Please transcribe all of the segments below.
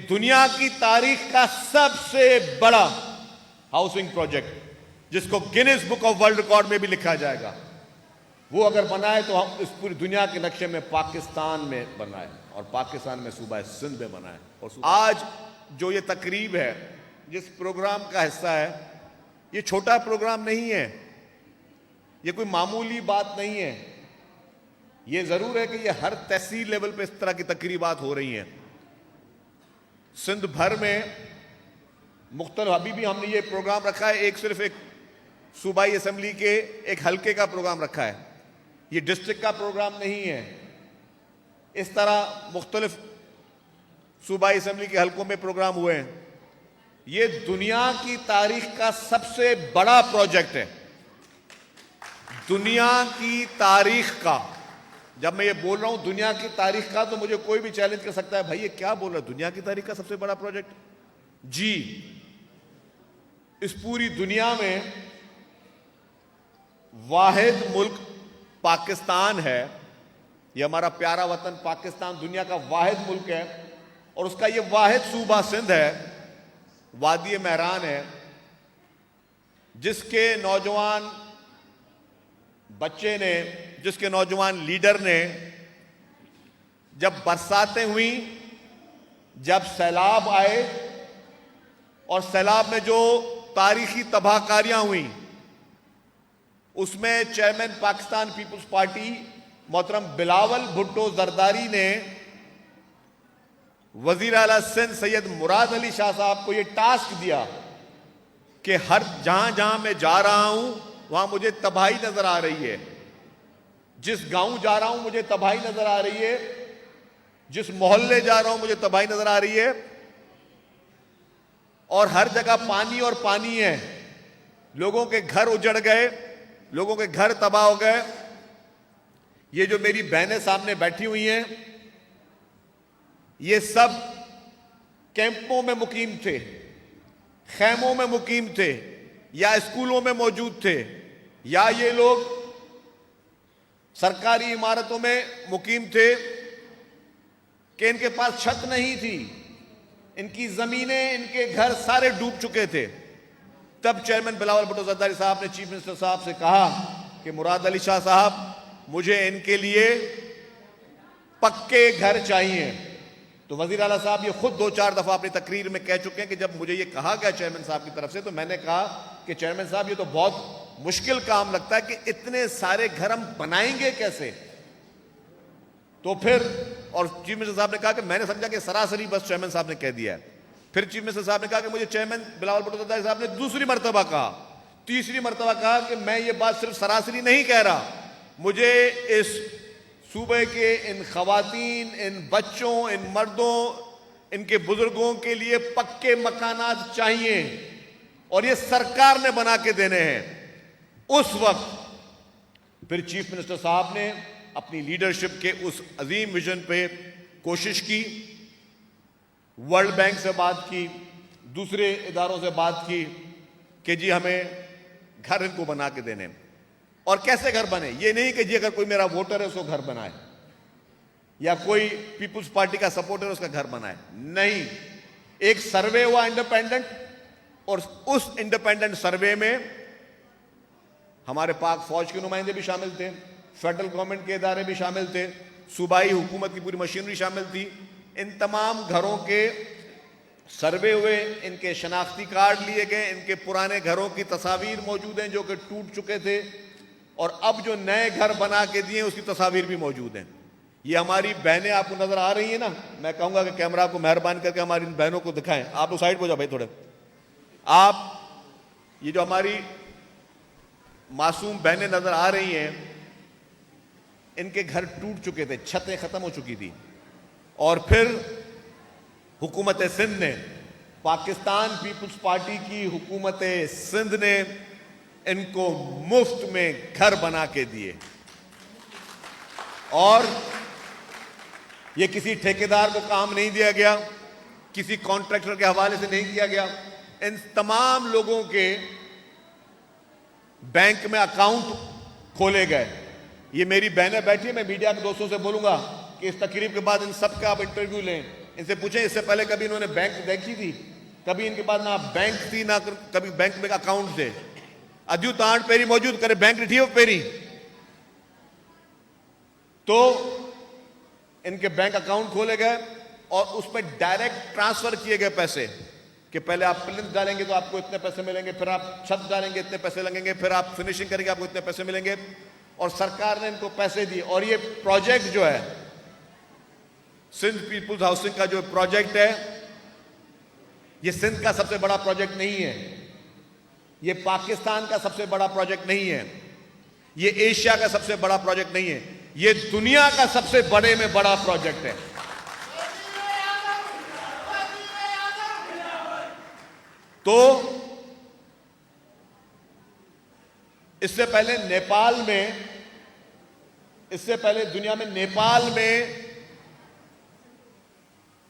दुनिया की तारीख का सबसे बड़ा हाउसिंग प्रोजेक्ट जिसको Guinness book of world record में भी लिखा जाएगा, वो अगर बनाए तो हम इस पूरी दुनिया के नक्शे में पाकिस्तान में बनाए, और पाकिस्तान में सूबा सिंध में बनाए। और आज जो ये तकरीब है, जिस प्रोग्राम का हिस्सा है, ये छोटा प्रोग्राम नहीं है, ये कोई मामूली बात नहीं है। ये जरूर है कि ये हर तहसील लेवल पे इस तरह की तकरीबात हो रही हैं। सिंध भर में मुख्तलिफ, अभी भी हमने ये प्रोग्राम रखा है, एक सिर्फ एक सूबाई असम्बली के एक हल्के का प्रोग्राम रखा है, ये डिस्ट्रिक्ट का प्रोग्राम नहीं है। इस तरह मुख्तलिफ सूबाई असम्बली के हल्कों में प्रोग्राम हुए हैं। ये दुनिया की तारीख का सबसे बड़ा प्रोजेक्ट है, दुनिया की तारीख का। जब मैं ये बोल रहा हूं दुनिया की तारीख का, तो मुझे कोई भी चैलेंज कर सकता है, भाई ये क्या बोल रहा है, दुनिया की तारीख का सबसे बड़ा प्रोजेक्ट? जी, इस पूरी दुनिया में वाहिद मुल्क पाकिस्तान है। ये हमारा प्यारा वतन पाकिस्तान दुनिया का वाहिद मुल्क है, और उसका ये वाहिद सूबा सिंध है, वादी महरान है, जिसके नौजवान बच्चे ने, जिसके नौजवान लीडर ने, जब बरसातें हुई, जब सैलाब आए, और सैलाब में जो तारीखी तबाहकारियां हुई, उसमें चेयरमैन पाकिस्तान पीपुल्स पार्टी मोहतरम बिलावल भुट्टो जरदारी ने वजीर आला सिंध सैयद मुराद अली शाह साहब को यह टास्क दिया कि हर जहां जहां मैं जा रहा हूं वहां मुझे तबाही नजर आ रही है, जिस गांव जा रहा हूं मुझे तबाही नजर आ रही है, जिस मोहल्ले जा रहा हूं मुझे तबाही नजर आ रही है, और हर जगह पानी और पानी है। लोगों के घर उजड़ गए, लोगों के घर तबाह हो गए। ये जो मेरी बहनें सामने बैठी हुई हैं, ये सब कैंपों में मुकीम थे, खैमों में मुकीम थे, या स्कूलों में मौजूद थे, या ये लोग सरकारी इमारतों में मुकीम थे कि इनके पास छत नहीं थी, इनकी जमीनें, इनके घर सारे डूब चुके थे। तब चेयरमैन बिलावल भुट्टो जरदारी साहब ने चीफ मिनिस्टर साहब से कहा कि मुराद अली शाह साहब, मुझे इनके लिए पक्के घर चाहिए। तो वजीर आला साहब ये खुद 2-4 दफा अपनी तकरीर में कह चुके हैं कि जब मुझे ये कहा गया चेयरमैन साहब की तरफ से, तो मैंने कहा कि चेयरमैन साहब ये तो बहुत मुश्किल काम लगता है कि इतने सारे घर हम बनाएंगे कैसे। तो फिर, और चीफ मिनिस्टर साहब ने कहा कि मैंने समझा कि सरासरी बस चेयरमैन साहब ने कह दिया है। फिर चीफ मिनिस्टर साहब ने कहा कि मुझे चेयरमैन बिलावल भुट्टो जरदारी साहब ने दूसरी मरतबा कहा, तीसरी मरतबा कहा कि मैं ये बात सिर्फ सरासरी नहीं कह रहा, मुझे इस सूबे के इन खवातीन, इन बच्चों, इन मर्दों, इनके बुजुर्गों के लिए पक्के मकानात चाहिए, और ये सरकार ने बना के देने हैं। उस वक्त फिर चीफ मिनिस्टर साहब ने अपनी लीडरशिप के उस अजीम विजन पे कोशिश की, वर्ल्ड बैंक से बात की, दूसरे इदारों से बात की कि जी हमें घर इनको बना के देने। और कैसे घर बने, ये नहीं कि जी अगर कोई मेरा वोटर है उसको घर बनाए, या कोई पीपुल्स पार्टी का सपोर्टर है उसका घर बनाए, नहीं। एक सर्वे हुआ इंडिपेंडेंट, और उस इंडिपेंडेंट सर्वे में हमारे पाक फौज के नुमाइंदे भी शामिल थे, फेडरल गवर्नमेंट के इदारे भी शामिल थे, सूबाई हुकूमत की पूरी मशीनरी शामिल थी। इन तमाम घरों के सर्वे हुए, इनके शनाख्ती कार्ड लिए गए, इनके पुराने घरों की तस्वीर मौजूद हैं जो कि टूट चुके थे, और अब जो नए घर बना के दिए उसकी तस्वीर भी मौजूद हैं। ये हमारी बहनें आपको नजर आ रही है ना, मैं कहूंगा कि कैमरा को मेहरबान करके हमारी इन बहनों को दिखाएं। आप लोग साइड हो जाओ भाई थोड़े। आप ये जो हमारी मासूम बहनें नजर आ रही हैं, इनके घर टूट चुके थे, छतें खत्म हो चुकी थी, और फिर हुकूमत सिंध ने, पाकिस्तान पीपुल्स पार्टी की हुकूमत सिंध ने इनको मुफ्त में घर बना के दिए। और ये किसी ठेकेदार को काम नहीं दिया गया, किसी कॉन्ट्रैक्टर के हवाले से नहीं किया गया, इन तमाम लोगों के बैंक में अकाउंट खोले गए। ये मेरी बहनें बैठी हैं, मैं मीडिया के दोस्तों से बोलूंगा कि इस तकरीब के बाद इन सब का आप इंटरव्यू लें, इनसे पूछें इससे पहले कभी इन्होंने बैंक देखी थी? कभी इनके पास ना बैंक थी ना कभी बैंक में अकाउंट थे। अद्यु ताण पेरी मौजूद करे बैंक रिठी हो पेरी तो इनके बैंक अकाउंट खोले गए और उस पर डायरेक्ट ट्रांसफर किए गए पैसे कि पहले आप प्लिंथ डालेंगे तो आपको इतने पैसे मिलेंगे, फिर आप छत डालेंगे इतने पैसे लगेंगे, फिर आप फिनिशिंग करेंगे आपको इतने पैसे मिलेंगे। और सरकार ने इनको पैसे दिए। और ये प्रोजेक्ट जो है सिंध पीपुल्स हाउसिंग का जो प्रोजेक्ट है, ये सिंध का सबसे बड़ा प्रोजेक्ट नहीं है, ये पाकिस्तान का सबसे बड़ा प्रोजेक्ट नहीं है, ये एशिया का सबसे बड़ा प्रोजेक्ट नहीं है, ये दुनिया का सबसे बड़े में बड़ा प्रोजेक्ट है। तो इससे पहले नेपाल में, इससे पहले दुनिया में नेपाल में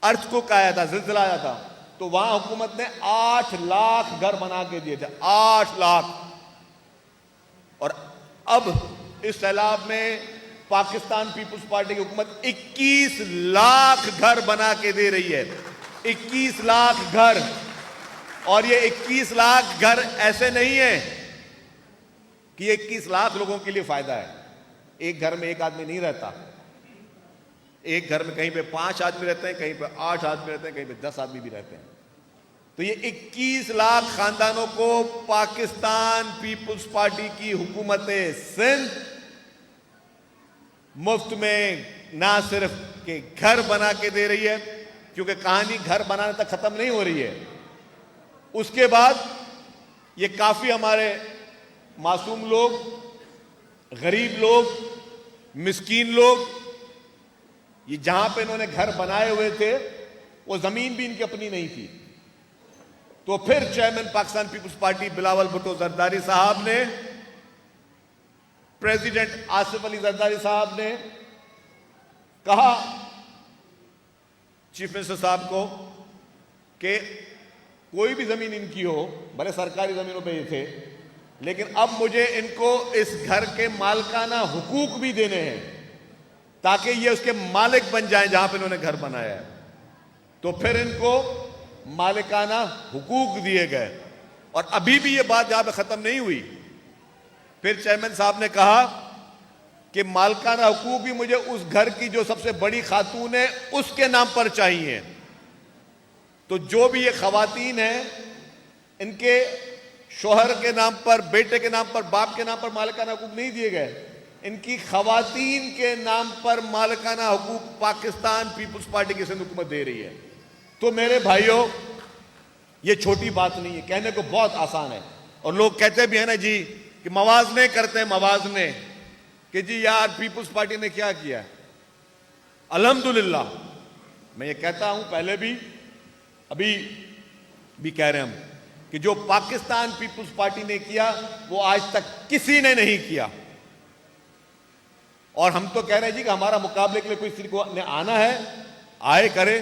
अर्थक्वेक आया था, जिल्जिला आया था, तो वहां हुकूमत ने 8 लाख घर बना के दिए थे, 8 लाख। और अब इस सैलाब में पाकिस्तान पीपुल्स पार्टी की हुकूमत 21 लाख घर बना के दे रही है, 21 लाख घर। और ये 21 लाख घर ऐसे नहीं है कि ये 21 लाख लोगों के लिए फायदा है। एक घर में एक आदमी नहीं रहता, एक घर में कहीं पे 5 आदमी रहते हैं, कहीं पे 8 आदमी रहते हैं, कहीं पे 10 आदमी भी रहते हैं। तो ये 21 लाख खानदानों को पाकिस्तान पीपुल्स पार्टी की हुकूमत सिंध मुफ्त में ना सिर्फ के घर बना के दे रही है, क्योंकि कहानी घर बनाने तक खत्म नहीं हो रही है, उसके बाद ये काफी हमारे मासूम लोग, गरीब लोग, मिस्कीन लोग, ये जहां पे इन्होंने घर बनाए हुए थे वो जमीन भी इनकी अपनी नहीं थी। तो फिर चेयरमैन पाकिस्तान पीपुल्स पार्टी बिलावल भुट्टो जरदारी साहब ने, प्रेसिडेंट आसिफ अली जरदारी साहब ने कहा चीफ मिनिस्टर साहब को कि कोई भी जमीन इनकी हो, भले सरकारी जमीनों पे ये थे, लेकिन अब मुझे इनको इस घर के मालिकाना हुकूक भी देने हैं ताकि ये उसके मालिक बन जाएं जहां पे इन्होंने घर बनाया है। तो फिर इनको मालिकाना हुकूक दिए गए। और अभी भी ये बात यहां पे खत्म नहीं हुई। फिर चेयरमैन साहब ने कहा कि मालिकाना हुकूक भी मुझे उस घर की जो सबसे बड़ी खातून है उसके नाम पर चाहिए। तो जो भी ये खवातीन हैं, इनके शोहर के नाम पर, बेटे के नाम पर, बाप के नाम पर मालिकाना हुकूक नहीं दिए गए, इनकी खवातीन के नाम पर मालिकाना हुकूक पाकिस्तान पीपुल्स पार्टी की सिंध हुकूमत दे रही है। तो मेरे भाइयों, ये छोटी बात नहीं है, कहने को बहुत आसान है। और लोग कहते भी है ना जी कि मवाजने करते हैं, मवाजने कि जी यार पीपुल्स पार्टी ने क्या किया। अल्हम्दुलिल्लाह मैं ये कहता हूं, पहले भी अभी भी कह रहे हैं हम कि जो पाकिस्तान पीपुल्स पार्टी ने किया वो आज तक किसी ने नहीं किया। और हम तो कह रहे हैं जी कि हमारा मुकाबले के लिए कोई किसी को आना है, आए करे।